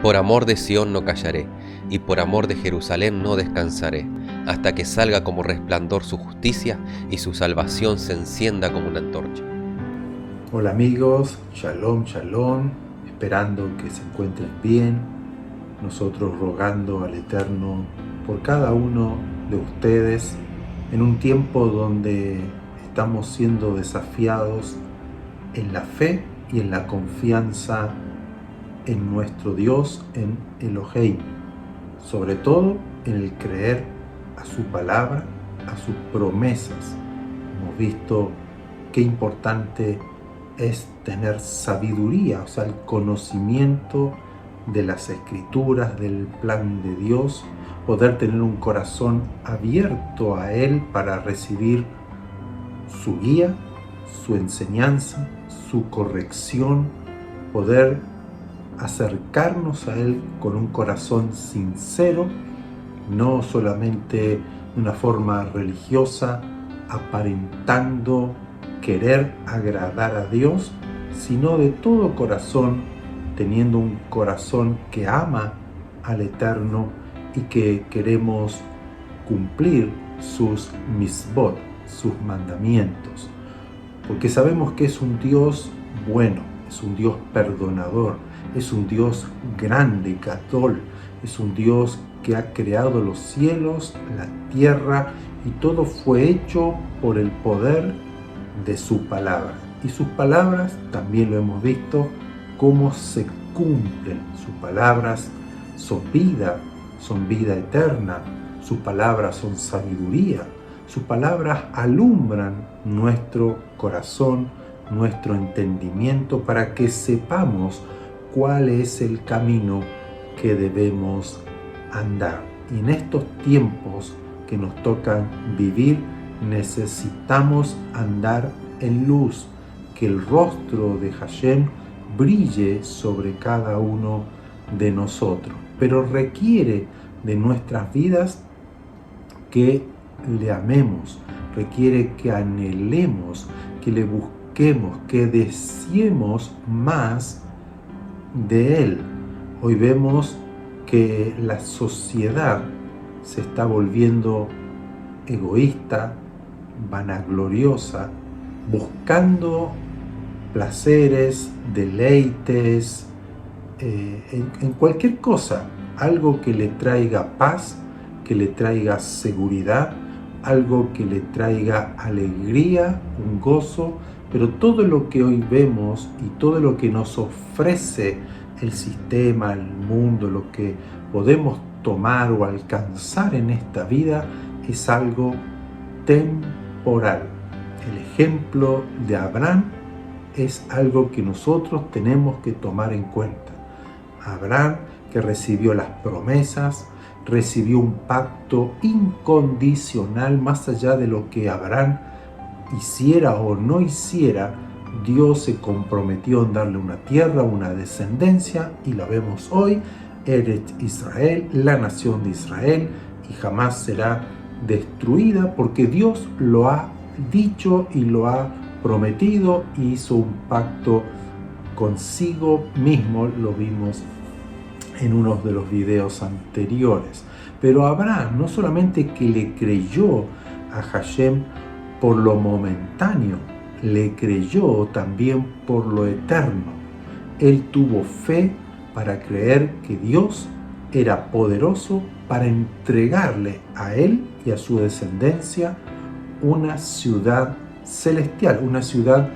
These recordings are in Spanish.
Por amor de Sión no callaré, y por amor de Jerusalén no descansaré, hasta que salga como resplandor su justicia y su salvación se encienda como una antorcha. Hola amigos, shalom, shalom, esperando que se encuentren bien, nosotros rogando al Eterno por cada uno de ustedes en un tiempo donde estamos siendo desafiados en la fe y en la confianza en nuestro Dios, en Elohim, sobre todo en el creer a su palabra, a sus promesas. Hemos visto qué importante es tener sabiduría, o sea, el conocimiento de las escrituras, del plan de Dios, poder tener un corazón abierto a Él para recibir su guía, su enseñanza, su corrección, poder acercarnos a Él con un corazón sincero, no solamente de una forma religiosa, aparentando querer agradar a Dios, sino de todo corazón, teniendo un corazón que ama al Eterno y que queremos cumplir sus misbot, sus mandamientos, porque sabemos que es un Dios bueno, es un Dios perdonador, es un Dios grande, Gadol, es un Dios que ha creado los cielos, la tierra, y todo fue hecho por el poder de su palabra. Y sus palabras, también lo hemos visto, cómo se cumplen. Sus palabras son vida eterna, sus palabras son sabiduría, sus palabras alumbran nuestro corazón, nuestro entendimiento, para que sepamos cuál es el camino que debemos andar. Y en estos tiempos que nos tocan vivir, necesitamos andar en luz, que el rostro de Hashem brille sobre cada uno de nosotros, pero requiere de nuestras vidas que le amemos, requiere que anhelemos, que le busquemos, que deseemos más de Él. Hoy vemos que la sociedad se está volviendo egoísta, vanagloriosa, buscando placeres, deleites, en cualquier cosa, algo que le traiga paz, que le traiga seguridad, algo que le traiga alegría, un gozo, pero todo lo que hoy vemos y todo lo que nos ofrece el sistema, el mundo, lo que podemos tomar o alcanzar en esta vida es algo temporal. El ejemplo de Abraham es algo que nosotros tenemos que tomar en cuenta. Abraham, que recibió las promesas, recibió un pacto incondicional, más allá de lo que Abraham hiciera o no hiciera, Dios se comprometió en darle una tierra, una descendencia, y la vemos hoy, Eretz Israel, la nación de Israel, y jamás será destruida porque Dios lo ha dicho y lo ha prometido, y hizo un pacto consigo mismo, lo vimos en uno de los videos anteriores. Pero Abraham no solamente que le creyó a Hashem por lo momentáneo, le creyó también por lo eterno. Él tuvo fe para creer que Dios era poderoso para entregarle a él y a su descendencia una ciudad celestial, una ciudad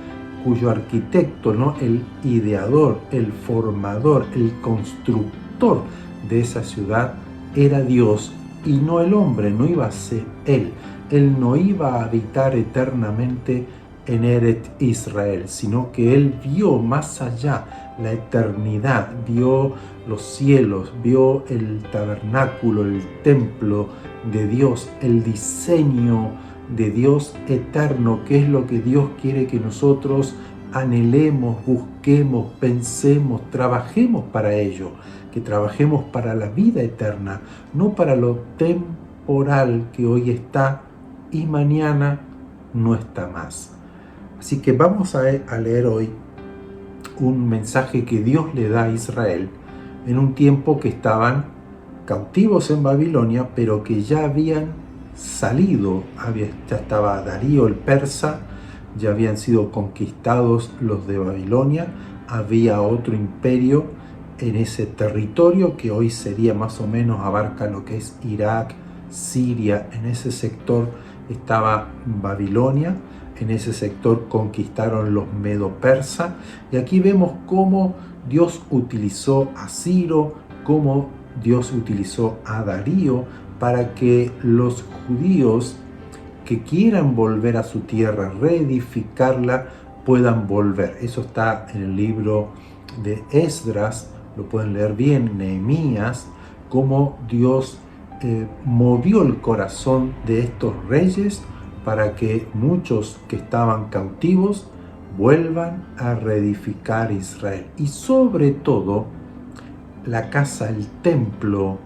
cuyo arquitecto, ¿no?, el ideador, el formador, el constructor de esa ciudad era Dios y no el hombre, no iba a ser él. Él no iba a habitar eternamente en Eretz Israel, sino que él vio más allá la eternidad, vio los cielos, vio el tabernáculo, el templo de Dios, el diseño de Dios eterno, que es lo que Dios quiere que nosotros anhelemos, busquemos, pensemos, trabajemos para ello, que trabajemos para la vida eterna, no para lo temporal que hoy está y mañana no está más. Así que vamos a leer hoy un mensaje que Dios le da a Israel en un tiempo que estaban cautivos en Babilonia, pero que ya habían salido, ya estaba Darío el persa, ya habían sido conquistados los de Babilonia, había otro imperio en ese territorio que hoy sería más o menos, abarca lo que es Irak, Siria, en ese sector estaba Babilonia, en ese sector conquistaron los medo-persas, y aquí vemos cómo Dios utilizó a Ciro, cómo Dios utilizó a Darío para que los judíos que quieran volver a su tierra, reedificarla, puedan volver. Eso está en el libro de Esdras, lo pueden leer bien, Nehemías, cómo Dios movió el corazón de estos reyes para que muchos que estaban cautivos vuelvan a reedificar Israel. Y sobre todo, la casa, el templo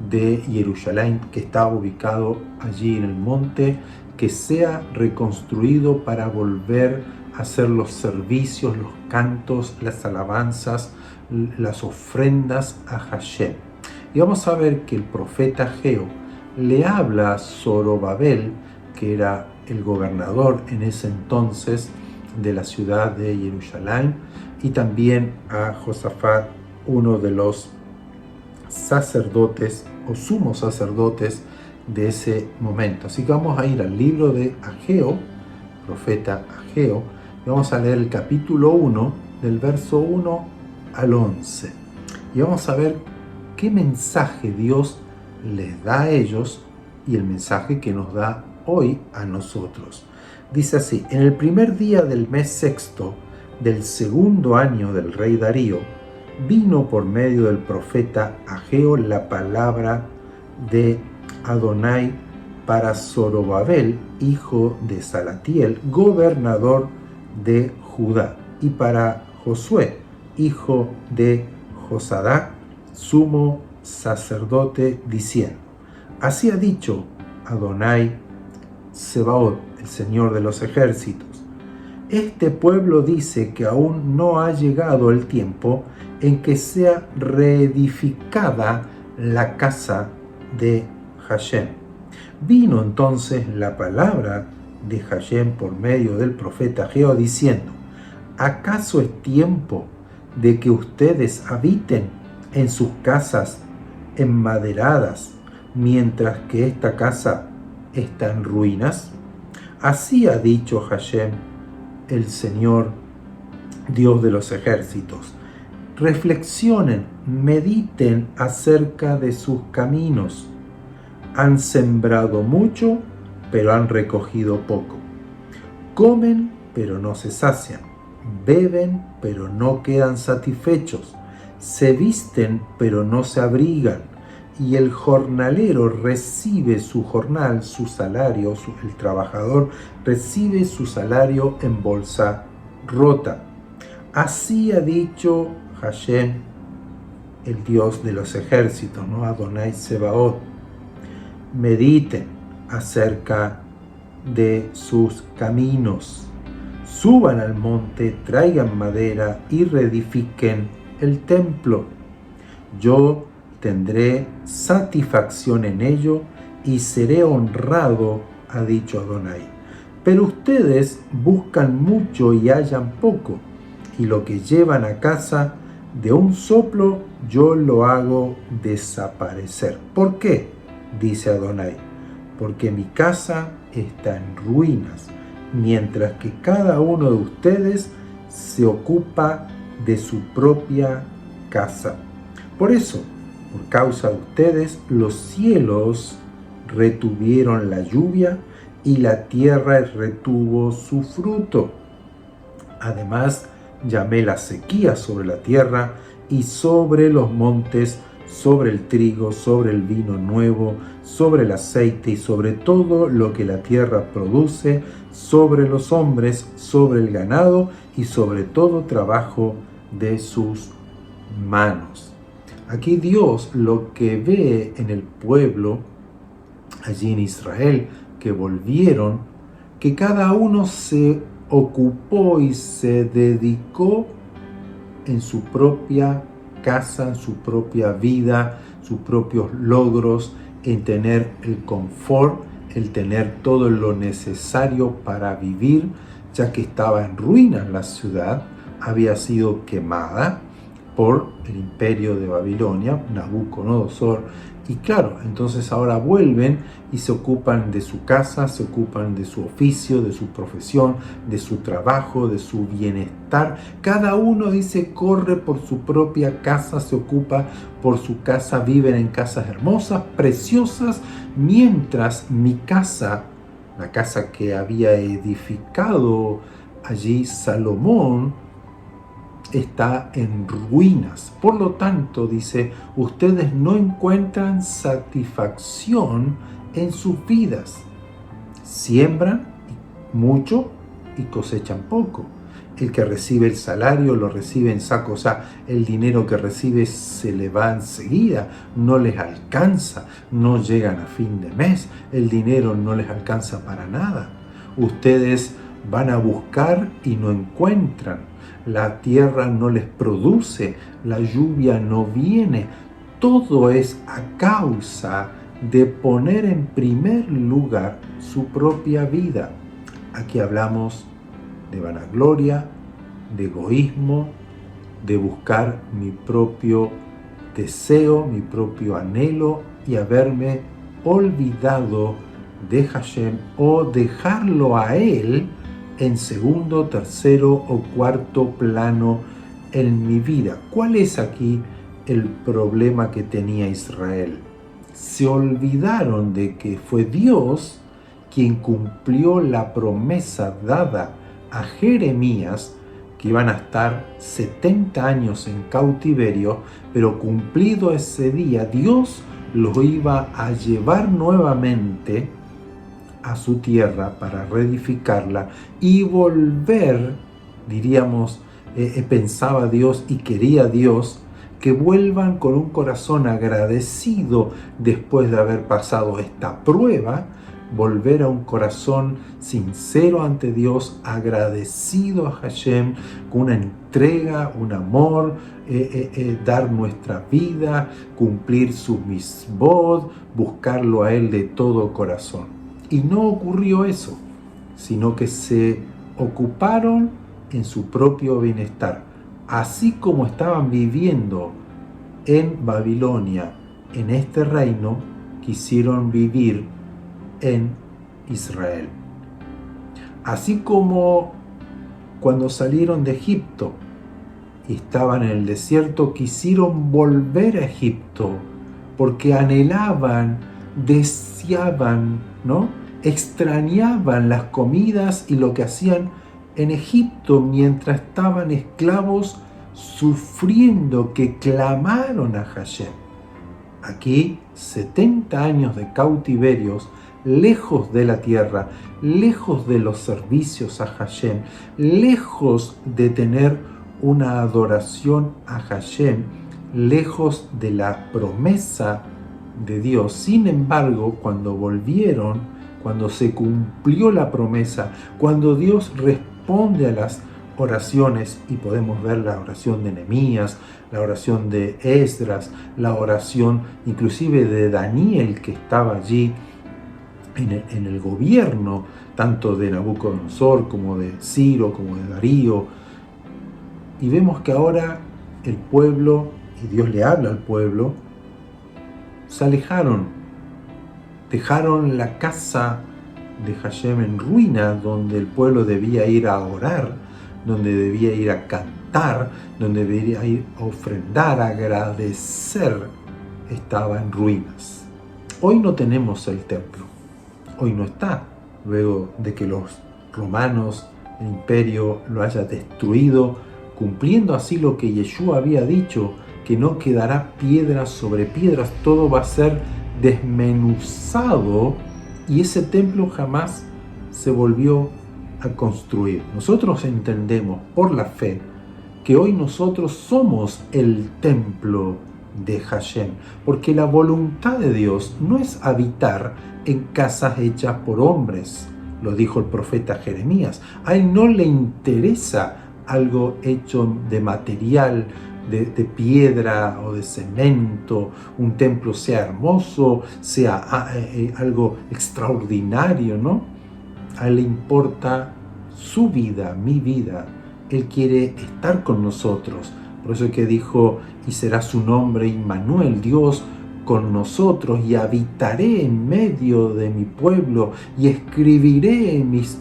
de Jerusalén, que estaba ubicado allí en el monte, que sea reconstruido para volver a hacer los servicios, los cantos, las alabanzas, las ofrendas a Hashem. Y vamos a ver que el profeta Ageo le habla a Zorobabel, que era el gobernador en ese entonces de la ciudad de Jerusalén, y también a Josafat, uno de los sacerdotes o sumos sacerdotes de ese momento. Así que vamos a ir al libro de Ageo, profeta Ageo, y vamos a leer el capítulo 1, del verso 1 al 11. Y vamos a ver qué mensaje Dios les da a ellos y el mensaje que nos da hoy a nosotros. Dice así: en el primer día del mes sexto del segundo año del rey Darío, vino por medio del profeta Ageo la palabra de Adonai para Zorobabel, hijo de Salatiel, gobernador de Judá, y para Josué, hijo de Josadac, sumo sacerdote, diciendo: así ha dicho Adonai Sebaot, el Señor de los ejércitos: este pueblo dice que aún no ha llegado el tiempo en que sea reedificada la casa de Hashem. Vino entonces la palabra de Hashem por medio del profeta Ageo, diciendo: ¿acaso es tiempo de que ustedes habiten en sus casas enmaderadas, mientras que esta casa está en ruinas? Así ha dicho Hashem, el Señor, Dios de los ejércitos: reflexionen, mediten acerca de sus caminos. Han sembrado mucho, pero han recogido poco. Comen, pero no se sacian. Beben, pero no quedan satisfechos. Se visten, pero no se abrigan. Y el jornalero recibe su jornal, su salario, el trabajador recibe su salario en bolsa rota. Así ha dicho Hashem, el Dios de los ejércitos, ¿no? Adonai Sebaot: mediten acerca de sus caminos. Suban al monte, traigan madera y reedifiquen el templo. Yo tendré satisfacción en ello y seré honrado, ha dicho Adonai. Pero ustedes buscan mucho y hallan poco, y lo que llevan a casa de un soplo yo lo hago desaparecer. ¿Por qué? Dice Adonai: porque mi casa está en ruinas, mientras que cada uno de ustedes se ocupa de su propia casa. Por eso, por causa de ustedes, los cielos retuvieron la lluvia y la tierra retuvo su fruto. Además, llamé la sequía sobre la tierra y sobre los montes, sobre el trigo, sobre el vino nuevo, sobre el aceite y sobre todo lo que la tierra produce, sobre los hombres, sobre el ganado y sobre todo trabajo de sus manos. Aquí Dios lo que ve en el pueblo, allí en Israel, que volvieron, que cada uno se ocupó y se dedicó en su propia de piedra o de cemento, un templo sea hermoso, sea algo extraordinario, ¿no? A Él le importa su vida, mi vida. Él quiere estar con nosotros. Por eso es que dijo, y será su nombre Immanuel, Dios con nosotros, y habitaré en medio de mi pueblo, y escribiré mis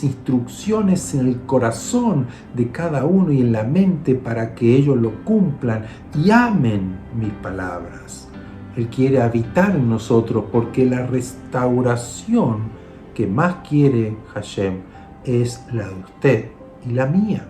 instrucciones en el corazón de cada uno y en la mente para que ellos lo cumplan y amen mis palabras. Él quiere habitar en nosotros porque la restauración que más quiere Hashem es la de usted y la mía,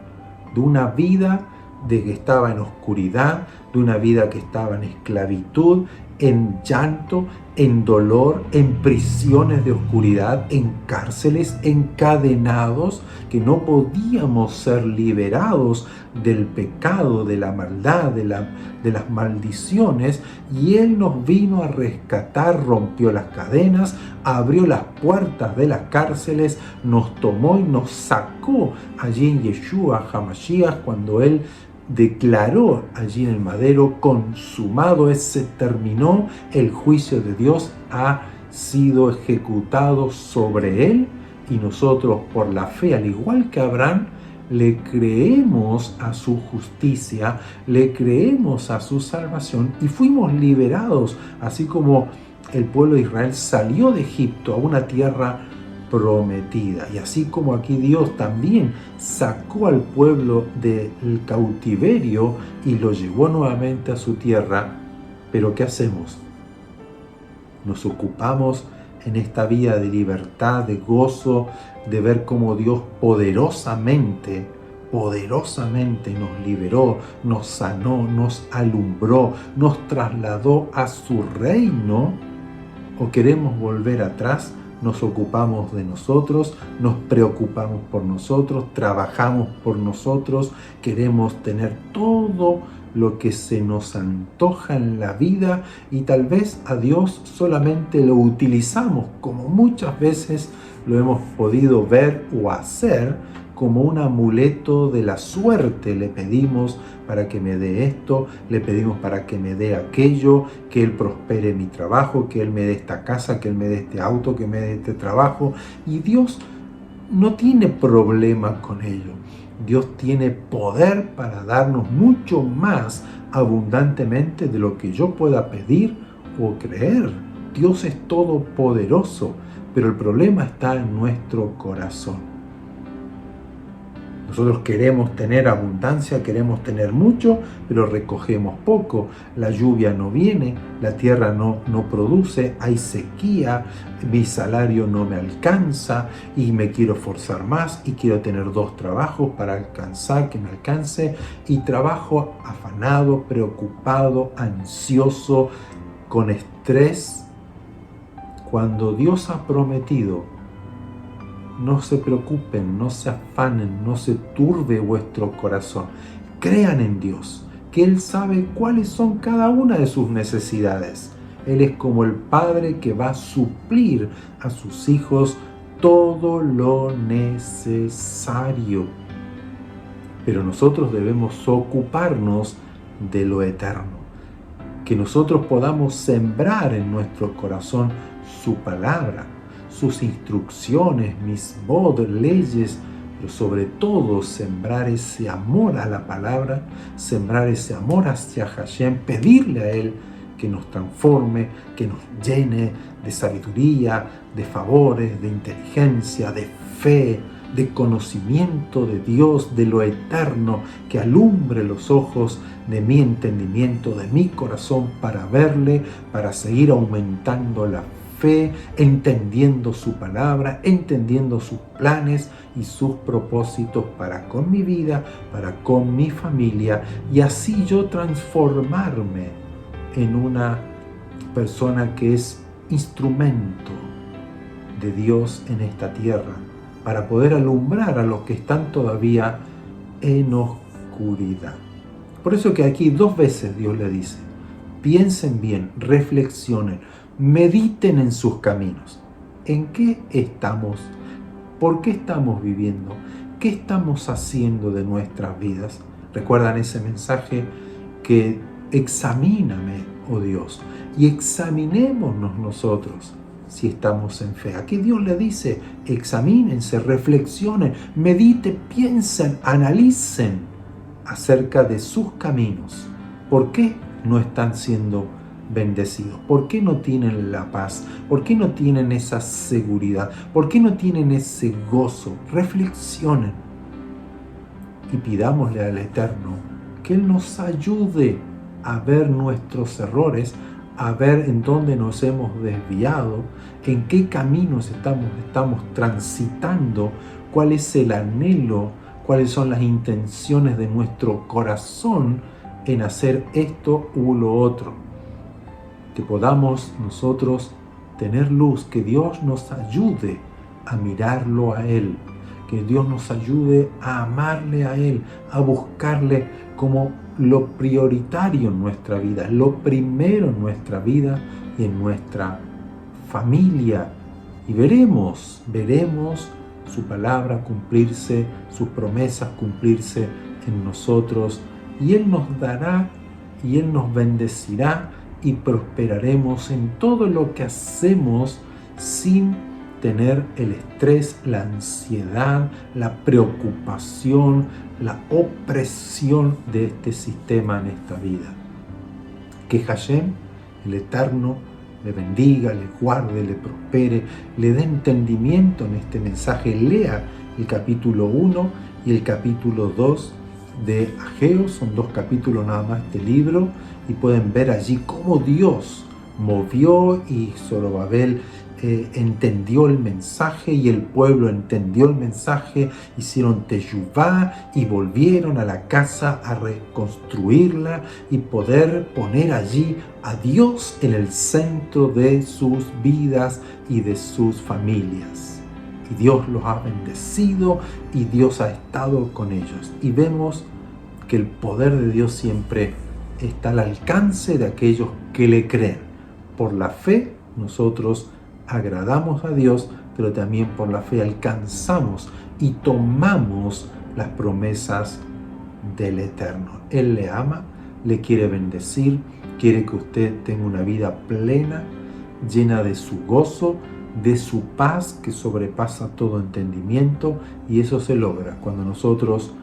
de una vida de que estaba en oscuridad, de una vida que estaba en esclavitud, en llanto, en dolor, en prisiones de oscuridad, en cárceles, encadenados, que no podíamos ser liberados del pecado, de la maldad, de las maldiciones, y Él nos vino a rescatar, rompió las cadenas, abrió las puertas de las cárceles, nos tomó y nos sacó allí en Yeshua HaMashiach, cuando Él declaró allí en el madero, consumado es, se terminó, el juicio de Dios ha sido ejecutado sobre él, y nosotros por la fe, al igual que Abraham, le creemos a su justicia, le creemos a su salvación y fuimos liberados, así como el pueblo de Israel salió de Egipto a una tierra prometida. Y así como aquí Dios también sacó al pueblo del cautiverio y lo llevó nuevamente a su tierra, pero ¿qué hacemos? Nos ocupamos en esta vida de libertad, de gozo, de ver cómo Dios poderosamente nos liberó, nos sanó, nos alumbró, nos trasladó a su reino, o queremos volver atrás. Nos ocupamos de nosotros, nos preocupamos por nosotros, trabajamos por nosotros, queremos tener todo lo que se nos antoja en la vida, y tal vez a Dios solamente lo utilizamos, como muchas veces lo hemos podido ver o hacer, como un amuleto de la suerte. Le pedimos para que me dé esto, le pedimos para que me dé aquello, que Él prospere mi trabajo, que Él me dé esta casa, que Él me dé este auto, que me dé este trabajo. Y Dios no tiene problema con ello. Dios tiene poder para darnos mucho más abundantemente de lo que yo pueda pedir o creer. Dios es todopoderoso, pero el problema está en nuestro corazón. Nosotros queremos tener abundancia, queremos tener mucho, pero recogemos poco. La lluvia no viene, la tierra no produce, hay sequía, mi salario no me alcanza y me quiero forzar más y quiero tener 2 trabajos para alcanzar, que me alcance, y trabajo afanado, preocupado, ansioso, con estrés. Cuando Dios ha prometido, no se preocupen, no se afanen, no se turbe vuestro corazón. Crean en Dios, que Él sabe cuáles son cada una de sus necesidades. Él es como el Padre que va a suplir a sus hijos todo lo necesario. Pero nosotros debemos ocuparnos de lo eterno. Que nosotros podamos sembrar en nuestro corazón su palabra, sus instrucciones, misbod, leyes, pero sobre todo sembrar ese amor a la palabra, sembrar ese amor hacia Hashem, pedirle a Él que nos transforme, que nos llene de sabiduría, de favores, de inteligencia, de fe, de conocimiento de Dios, de lo eterno, que alumbre los ojos de mi entendimiento, de mi corazón, para verle, para seguir aumentando la fe, entendiendo su palabra, entendiendo sus planes y sus propósitos para con mi vida, para con mi familia, y así yo transformarme en una persona que es instrumento de Dios en esta tierra, para poder alumbrar a los que están todavía en oscuridad. Por eso que aquí 2 veces Dios le dice: piensen bien, reflexionen, mediten en sus caminos. ¿En qué estamos? ¿Por qué estamos viviendo? ¿Qué estamos haciendo de nuestras vidas? ¿Recuerdan ese mensaje que examíname, oh Dios, y examinémonos nosotros si estamos en fe? Aquí Dios le dice, examínense, reflexionen, mediten, piensen, analicen acerca de sus caminos. ¿Por qué no están siendo bendecidos? ¿Por qué no tienen la paz? ¿Por qué no tienen esa seguridad? ¿Por qué no tienen ese gozo? Reflexionen y pidámosle al Eterno que Él nos ayude a ver nuestros errores, a ver en dónde nos hemos desviado, en qué caminos estamos transitando, cuál es el anhelo, cuáles son las intenciones de nuestro corazón en hacer esto u lo otro. Que podamos nosotros tener luz, que Dios nos ayude a mirarlo a Él, que Dios nos ayude a amarle a Él, a buscarle como lo prioritario en nuestra vida, lo primero en nuestra vida y en nuestra familia. Y veremos su palabra cumplirse, sus promesas cumplirse en nosotros, y Él nos dará y Él nos bendecirá y prosperaremos en todo lo que hacemos sin tener el estrés, la ansiedad, la preocupación, la opresión de este sistema en esta vida. Que Hashem, el Eterno, le bendiga, le guarde, le prospere, le dé entendimiento en este mensaje. Lea el capítulo 1 y el capítulo 2 de Ageo, son 2 capítulos nada más de este libro, y pueden ver allí cómo Dios movió y Zorobabel entendió el mensaje y el pueblo entendió el mensaje, hicieron teshuvá y volvieron a la casa a reconstruirla y poder poner allí a Dios en el centro de sus vidas y de sus familias. Y Dios los ha bendecido y Dios ha estado con ellos. Y vemos que el poder de Dios siempre está al alcance de aquellos que le creen. Por la fe nosotros agradamos a Dios, pero también por la fe alcanzamos y tomamos las promesas del Eterno. Él le ama, le quiere bendecir, quiere que usted tenga una vida plena, llena de su gozo, de su paz que sobrepasa todo entendimiento, y eso se logra cuando nosotros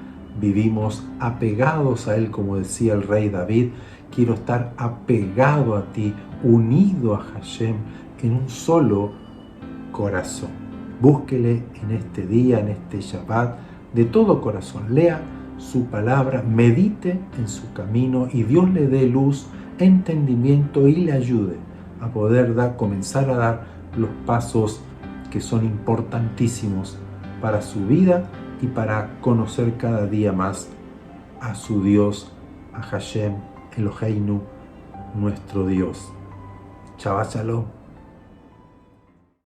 vivimos apegados a Él, como decía el rey David: quiero estar apegado a ti, unido a Hashem, en un solo corazón. Búsquele en este día, en este Shabbat, de todo corazón. Lea su palabra, medite en su camino y Dios le dé luz, entendimiento y le ayude a poder comenzar a dar los pasos que son importantísimos para su vida y para conocer cada día más a su Dios, a Hashem Eloheinu, nuestro Dios. Shabbat Shalom.